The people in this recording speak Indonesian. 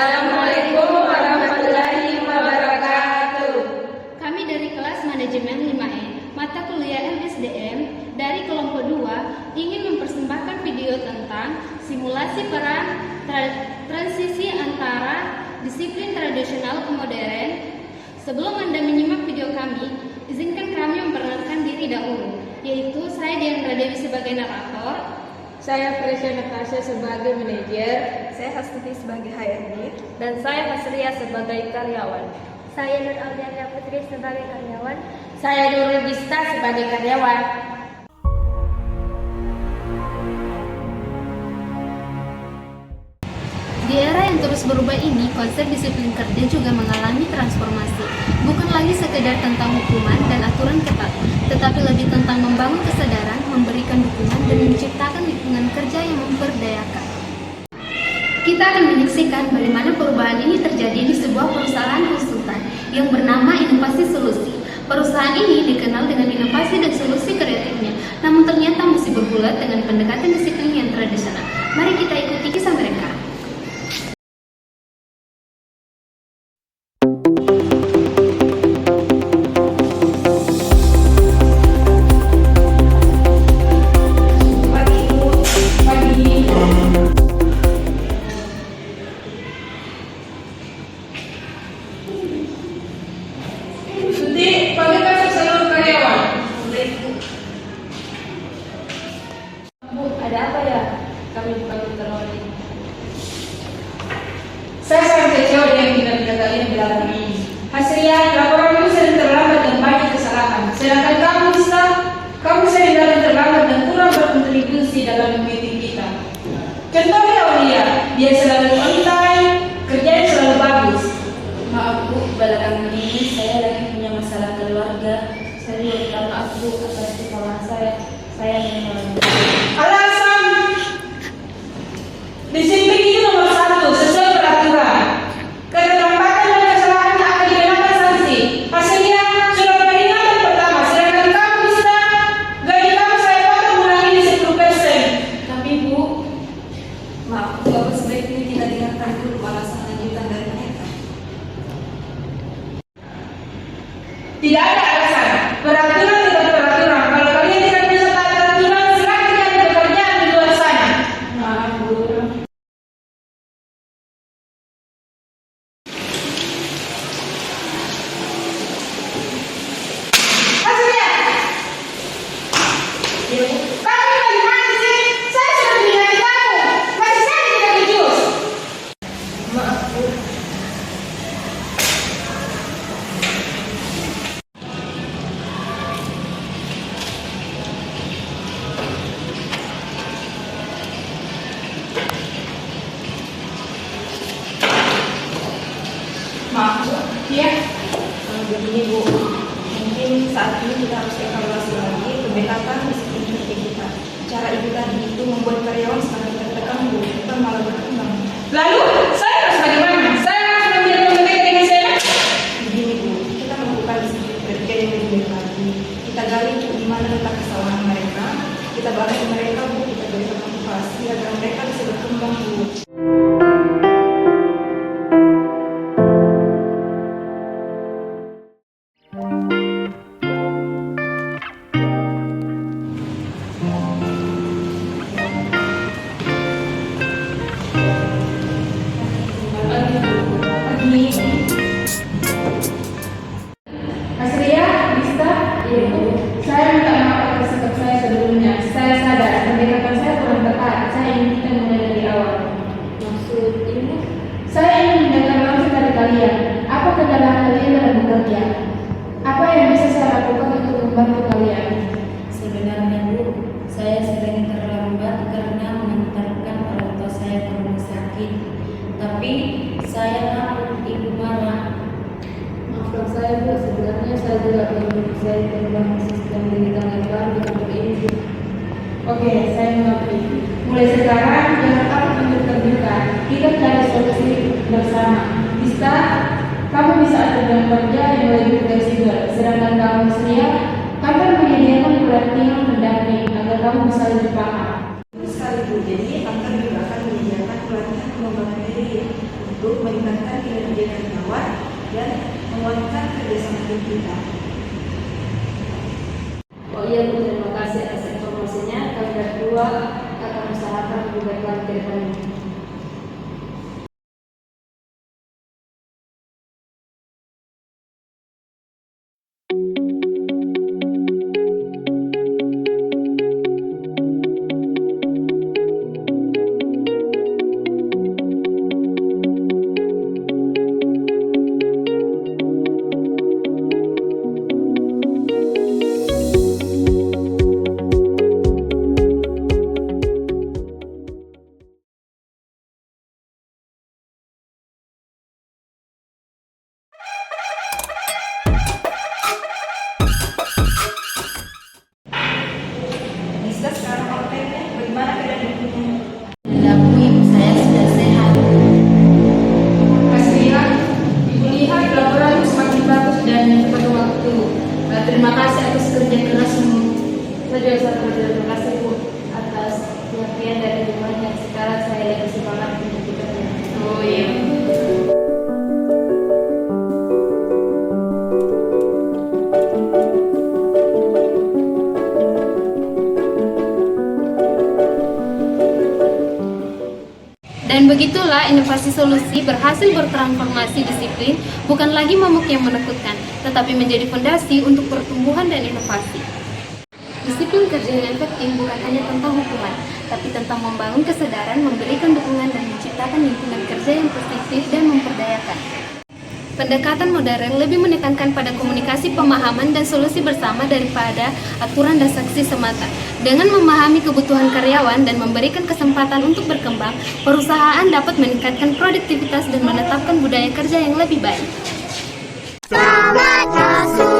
Assalamualaikum warahmatullahi wabarakatuh. Kami dari kelas manajemen 5E, mata kuliah MSDM dari kelompok 2 ingin mempersembahkan video tentang simulasi peran transisi antara disiplin tradisional ke modern. Sebelum Anda menyimak video kami, izinkan kami memperkenalkan diri dahulu, yaitu saya Diandra Dewi sebagai narator, Saya Fresya Natasha sebagai manajer, Saya Hastuti sebagai HRD, dan saya Hasria sebagai karyawan. saya Nur Aldiana Putri sebagai karyawan. Saya Nurul Gista sebagai karyawan. Di era yang terus berubah ini, konsep disiplin kerja juga mengalami transformasi. Bukan lagi sekedar tentang hukuman dan aturan ketat, tetapi lebih tentang membangun kesadaran, memberikan dukungan, dan menciptakan lingkungan kerja yang memberdayakan. Kita akan menyaksikan bagaimana perubahan ini terjadi di sebuah perusahaan konsultan yang bernama Inovasi Solusi. Perusahaan ini dikenal dengan inovasi dan solusi kreatifnya, namun ternyata masih bergulat dengan pendekatan disiplin yang tradisional. Mari kita ikuti kisah mereka. Ada apa ya? Kami dipanggil terlalu. Saya sangat kecewa dengan kinerja kalian belakangan ini. Hasilnya, laporan itu sering terlambat dan banyak kesalahan. Sedangkan kamu, Gista, kamu sering datang terlambat dan kurang berkontribusi dalam meeting kita. Contohnya Aulia, dia selalu on time, kerjanya selalu bagus. Maaf Bu, belakangan ini saya lagi punya masalah keluarga. Saya minta maaf Bu atas kesalahan saya. Saya mengulangi. Alasan disiplin itu nomor 1 sesuai peraturan. Keterlambatan dan kesalahan akan dikenakan sanksi. Hasilnya surat peringatan pertama. Sedangkan kamu bisa gaji kamu saya potong bulan ini 10%. Tapi Bu, maaf Bu, apa sebaiknya tidak dengarkan dulu alasan lanjutan dari mereka? Tidak ada alasan. Peraturan tetap peraturan. Kalau kalian tidak bisa taat aturan, silakan cari pekerjaan di luar sana. Maaf Bu. Hasilnya, Iya Bu. kamu bagaimana sih? Saya sudah bilang kamu, masih saja tidak jujur. Maaf Bu. Maaf Bu. Iya. Begini Bu, mungkin saat ini kita harus evaluasi lagi pendekatan disiplin kerja kita. Cara itu tadi itu membuat karyawan sangat tertekan Bu, bukan malah berkembang. Lalu saya harus bagaimana? Saya harus membiarkan mereka dengan saya. Begini Bu, kita melakukan disiplin kerja yang lebih baik lagi. Kita gali di mana letak kesalahan mereka, kita bantu mereka Bu, kita berikan motivasi agar mereka bisa berkembang Bu. Hasria, Gista, iya Bu. Saya minta maaf atas sikap saya sebelumnya. Saya sadar pendekatan saya kurang tepat. Saya ingin kita mulai dari awal. Maksud ini? Saya ingin mendengar langsung dari kalian. Apa kendala kalian dalam bekerja? Apa yang bisa saya lakukan untuk membantu kalian? Sebenarnya Bu, saya sering terlambat karena mengantarkan orang tua saya ke rumah sakit. Tapi saya takut ibu marah. Maafkan saya Bu, sebenarnya saya juga belum bisa membangun sistem digital yang baru di kantor ini Bu. Oke, saya mengerti. Mulai sekarang jangan takut untuk terbuka. Kita cari solusi bersama. Gista, kamu bisa atur jam kerja yang lebih fleksibel. Sedangkan kamu Hasria, kamu akan menyediakan pelatihan pendamping agar kamu bisa lebih paham. Betul sekali Bu, jadi kantor juga akan menyediakan pelatihan pengembangan diri. untuk meningkatkan kinerja karyawan dan menguatkan kerjasama tim kita. Oh iya Bu, terima kasih atas informasinya. Kami berdua akan usahakan lebih baik lagi ke depannya. Bisa sekarang kontennya, bagaimana keadaan ibunya? Alhamdulillah Bu, ibu saya sudah sehat. Hasria, Ibu lihat laporan semakin bagus dan tepat waktu. Terima kasih atas kerja kerasmu. Saya juga sangat berterima kasih Bu atas pengertian dari rumahnya. Sekarang saya lebih semangat untuk bekerja. Oh iya. Dan begitulah inovasi solusi berhasil bertransformasi disiplin, bukan lagi momok yang menakutkan, tetapi menjadi fondasi untuk pertumbuhan dan inovasi. Disiplin kerja yang efektif bukan hanya tentang hukuman, tapi tentang membangun kesadaran, memberikan dukungan, dan menciptakan lingkungan kerja yang positif dan memperdayakan. Pendekatan modern lebih menekankan pada komunikasi, pemahaman, dan solusi bersama daripada aturan dan sanksi semata. Dengan memahami kebutuhan karyawan dan memberikan kesempatan untuk berkembang, perusahaan dapat meningkatkan produktivitas dan menetapkan budaya kerja yang lebih baik. Selamat masuk.